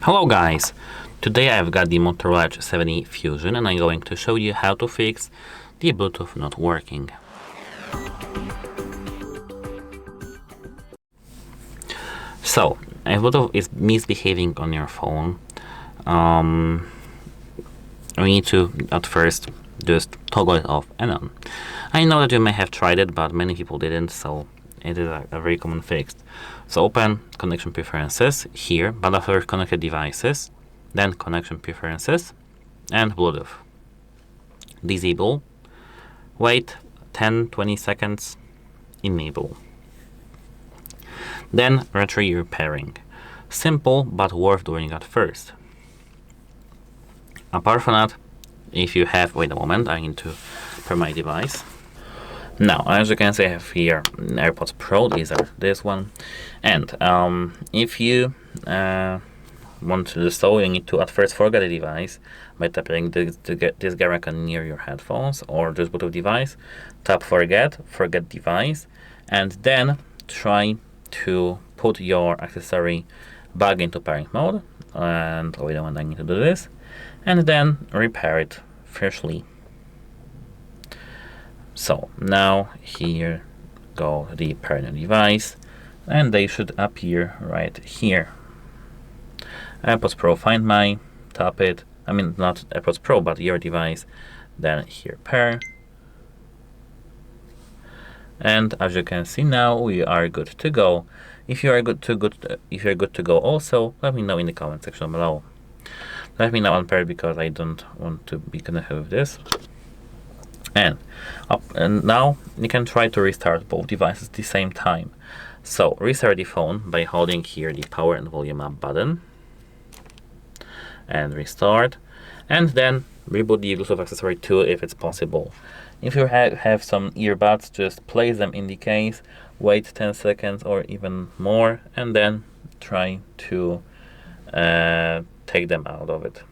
Hello guys! Today I've got the MOTOROLA Edge 70 Fusion and I'm going to show you how to fix the Bluetooth not working. So, if Bluetooth is misbehaving on your phone, we need to at first just toggle it off and on. I know that you may have tried it, but many people didn't, so it is a very common fix. So open connection preferences here, but after connected devices, then connection preferences and Bluetooth. Disable, wait 10-20 seconds, enable. Then retrieve your pairing. Simple but worth doing at first. Apart from that, if you have, wait a moment, I need to pair my device. Now, as you can see, I have here AirPods Pro, these are this one. And if you want to do so, you need to at first forget the device by tapping this gear icon near your headphones or this Bluetooth device. Tap forget device, and then try to put your accessory back into pairing mode. And wait a moment, I need to do this. And then repair it freshly. So now here go the pairing device, and they should appear right here. AirPods Pro, Find My, tap it. I mean, not AirPods Pro, but your device. Then here pair. And as you can see now, we are good to go. If you are good to go also, let me know in the comment section below. Let me know unpaired because I don't want to be connected with this. And now you can try to restart both devices at the same time. So restart the phone by holding here the power and volume up button and restart, and then reboot the Bluetooth accessory too if it's possible. If you have some earbuds, just place them in the case, wait 10 seconds or even more, and then try to take them out of it.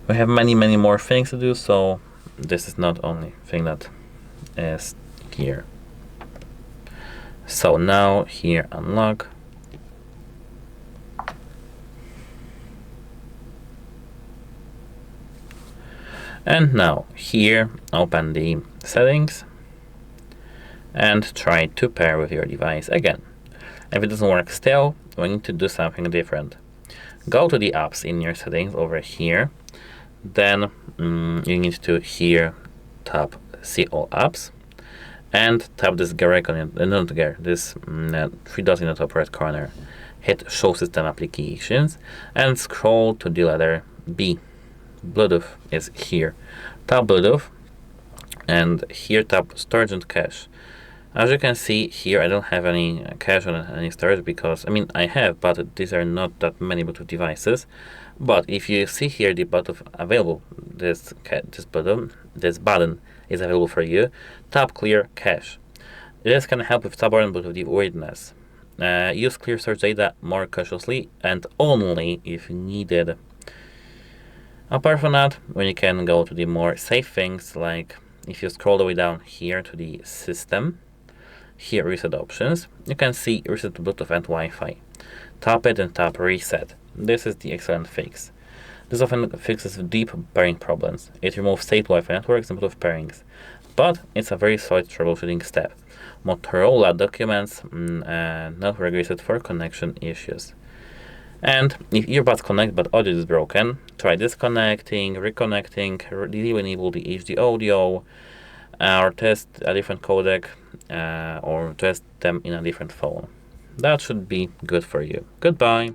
We have many more things to do, so this is not only thing that is here. So now here unlock. And now here open the settings and try to pair with your device again. If it doesn't work still, we need to do something different. Go to the apps in your settings over here. Then you need to here tap see all apps and tap this gear icon, not gear, this three dots in the top right corner. Hit show system applications and scroll to the letter B. Bluetooth is here. Tap Bluetooth and here tap storage and cache. As you can see here, I don't have any cache on any storage because, I mean, I have, but these are not that many Bluetooth devices. But if you see here the Bluetooth available, this button is available for you. Tap Clear Cache. This can help with stubborn Bluetooth weirdness. Use clear storage data more cautiously and only if needed. Apart from that, when you can go to the more safe things, like if you scroll the way down here to the system, here reset options, you can see reset to Bluetooth and Wi-Fi. Tap it and tap reset. This is the excellent fix. This often fixes deep pairing problems. It removes state Wi-Fi networks and Bluetooth pairings, but it's a very solid troubleshooting step. Motorola documents not regulated for connection issues. And if earbuds connect but audio is broken, try disconnecting, reconnecting, enable the HD audio, or test a different codec, or test them in a different phone. That should be good for you. Goodbye.